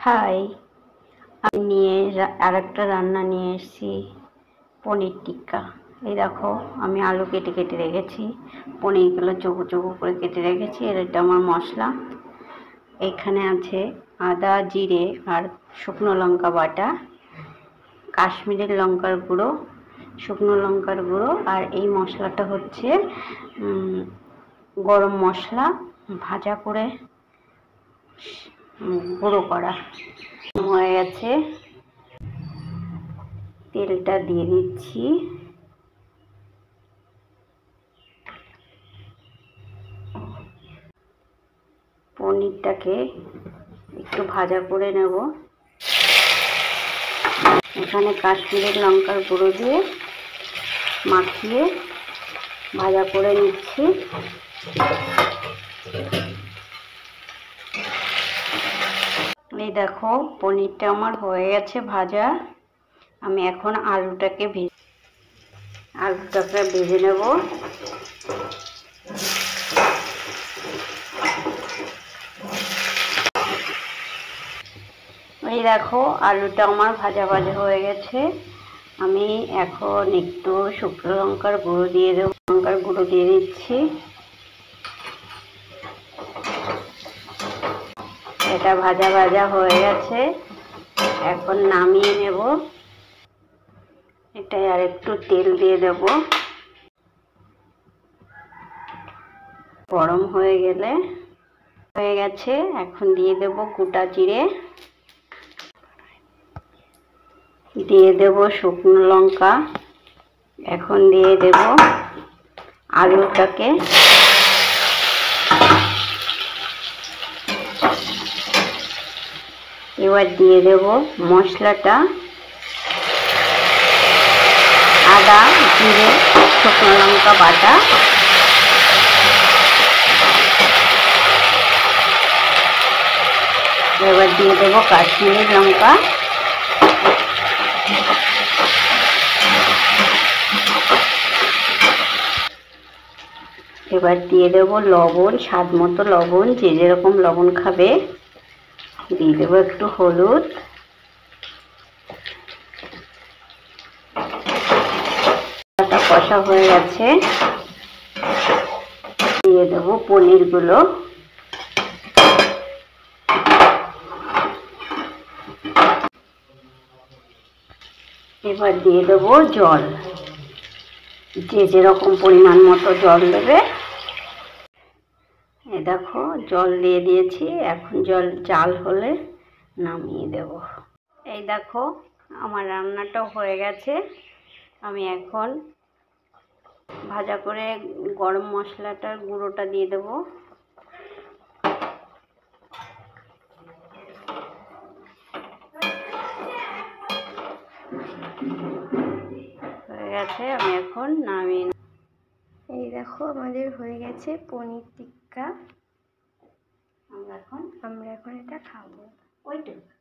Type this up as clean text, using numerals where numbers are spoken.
High, আমি আরেকটা রান্না নিয়ে এসেছি, পনির টিক্কা। এই দেখো, আমি আলু কেটে কেটে রেখেছি, পনিরগুলো চৌকো চৌকো করে কেটে রেখেছি। এটা আমার মশলা। এখানে আছে আদা, জিরে আর শুকনো লঙ্কা বাটা, কাশ্মীরের লঙ্কার গুঁড়ো, শুকনো লঙ্কার গুঁড়ো। আর এই মশলাটা হচ্ছে গরম মশলা ভাজা করে গুঁড়ো করা। হয়ে গেছে, তেলটা দিয়ে দিচ্ছি। পনিরটাকে একটু ভাজা করে নেব। এখানে কাশ্মীরের লঙ্কার গুঁড়ো দিয়ে মাখিয়ে ভাজা করে নিচ্ছি। এই দেখো, পনিরটা আমার হয়ে গেছে ভাজা। আমি এখন আলুটাকে ভেজে নেব। এই দেখো, আলুটা আমার ভাজা ভাজা হয়ে গেছে। আমি এখন একটু শুকনো লঙ্কার গুঁড়ো দিয়ে দেবো। লঙ্কার গুঁড়ো দিয়ে দিচ্ছি। এটা ভাজা ভাজা হয়ে গেছে, এখন নামিয়ে নেব। এটাই আর একটু তেল দিয়ে দেব। গরম হয়ে গেছে, এখন দিয়ে দেব গোটা জিরে, দিয়ে দেব শুকনো লঙ্কা, এখন দিয়ে দেব আলুটাকে। এবার দিয়ে দেব মশলাটা, আদা, জিরে, শুকনো লঙ্কা বাটা। এবার দিয়ে দেব কাশ্মীরি লঙ্কা, এবার দিয়ে দেব লবণ, স্বাদ মতো লবণ, যে যেরকম লবণ খাবে। দিয়ে দেবো একটু হলুদ। কষা হয়ে গেছে, দিয়ে দেবো পনিরগুলো। এবার দিয়ে দেবো জল, যে যেরকম পরিমাণ মতো জল দেবে। এই দেখো, জল দিয়ে দিয়েছি। এখন জল জাল হলে নামিয়ে দেব। এই দেখো, আমার রান্নাটাও হয়ে গেছে। আমি এখন ভাজা করে গরম মশলাটার গুঁড়োটা দিয়ে দেব। হয়ে গেছে, আমি এখন নামিয়ে। এই দেখো, আমাদের হয়ে গেছে পনির টিক্কা। আমরা এখন এটা খাবো। ওইটুকু।